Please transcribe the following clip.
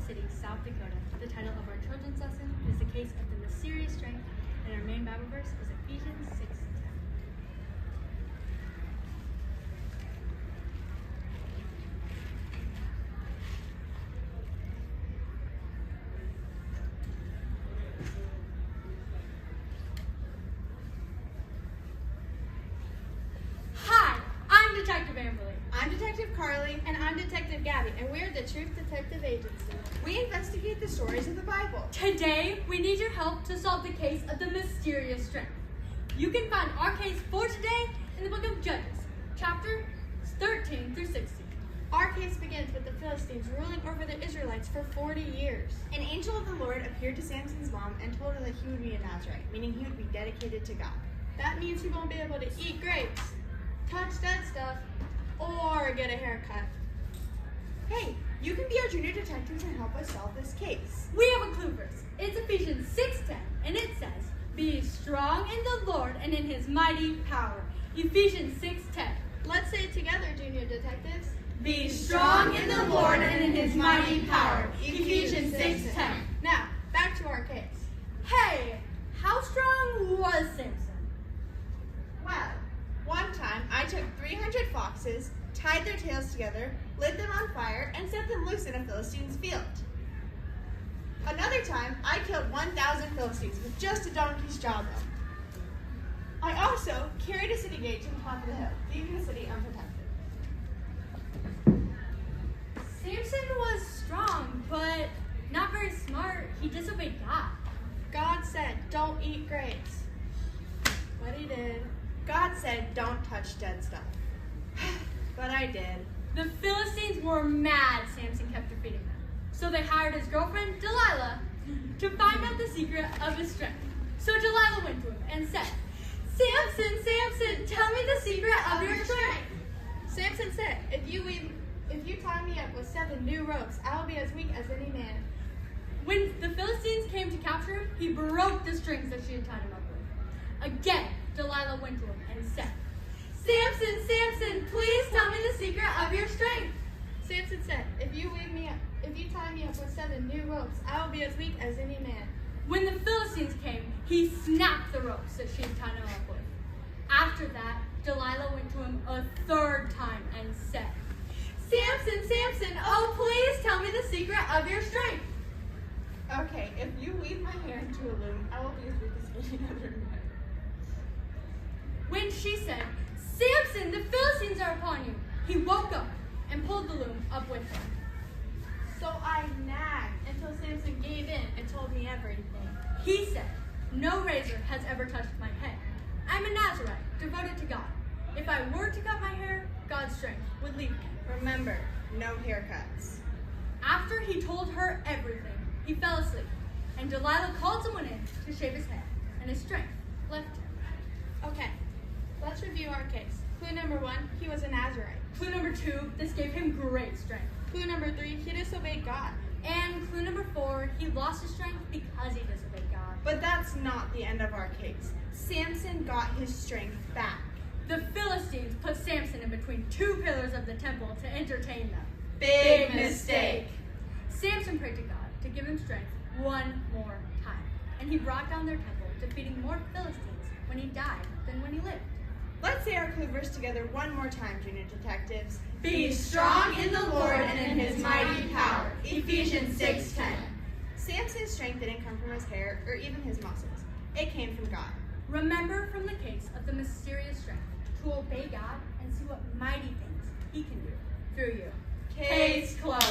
City, South Dakota. The title of our children's lesson is The Case of the Mysterious Strength, and our main Bible verse is Ephesians 6:10. Hi, I'm Detective Amberly. I'm Detective Carly. And I'm Detective Gabby, and we're the Truth Detective Agency. We investigate the stories of the Bible. Today, we need your help to solve the case of the mysterious strength. You can find our case for today in the book of Judges, chapters 13 through 16. Our case begins with the Philistines ruling over the Israelites for 40 years. An angel of the Lord appeared to Samson's mom and told her that he would be a Nazarite, meaning he would be dedicated to God. That means he won't be able to eat grapes, touch dead stuff, or get a haircut. Hey, you can be our junior detectives and help us solve this case. We have a clue verse. It's Ephesians 6:10, and it says, "Be strong in the Lord and in his mighty power." Ephesians 6:10. Let's say it together, junior detectives. Be strong in the Lord and in his mighty power. Ephesians 6:10. Now, back to our case. Hey, how strong was Samson? Well, one time I took 300 foxes, tied their tails together, lit them on fire, and set them loose in a Philistine's field. Another time, I killed 1,000 Philistines with just a donkey's jawbone. I also carried a city gate to the top of the hill, leaving the city unprotected. Samson was strong, but not very smart. He disobeyed God. God said, don't eat grapes. But he did. God said, don't touch dead stuff. But I did. The Philistines were mad Samson kept defeating them. So they hired his girlfriend, Delilah, to find out the secret of his strength. So Delilah went to him and said, "Samson, Samson, tell me the secret of your strength." Samson said, if you tie me up with 7 new ropes, I will be as weak as any man. When the Philistines came to capture him, he broke the strings that she had tied him up with. Again, Delilah went to him and said, "Samson, Samson, please tell me the secret of your strength." Samson said, if you tie me up with 7 new ropes, I will be as weak as any man. When the Philistines came, he snapped the ropes that she had tied him up with. After that, Delilah went to him a 3rd time and said, "Samson, Samson, oh please tell me the secret of your strength." Okay, if you weave my hair into a loom, I will be as weak as any other man. When she said, "Samson, the Philistines are upon you," he woke up and pulled the loom up with him. So I nagged until Samson gave in and told me everything. He said, "No razor has ever touched my head. I'm a Nazarite, devoted to God. If I were to cut my hair, God's strength would leave me." Remember, no haircuts. After he told her everything, he fell asleep, and Delilah called someone in to shave his head, and his strength left him. Okay, let's review our case. Clue number 1, he was a Nazarite. Clue number 2, this gave him great strength. Clue number 3, he disobeyed God. And clue number 4, he lost his strength because he disobeyed God. But that's not the end of our case. Samson got his strength back. The Philistines put Samson in between 2 pillars of the temple to entertain them. Big mistake. Samson prayed to God to give him strength one more time. And he brought down their temple, defeating more Philistines when he died than when he lived. Let's say our clue verse together one more time, junior detectives. Be strong in the Lord and in his mighty power. Ephesians 6:10. Samson's strength didn't come from his hair or even his muscles. It came from God. Remember from the case of the mysterious strength to obey God and see what mighty things he can do through you. Case closed.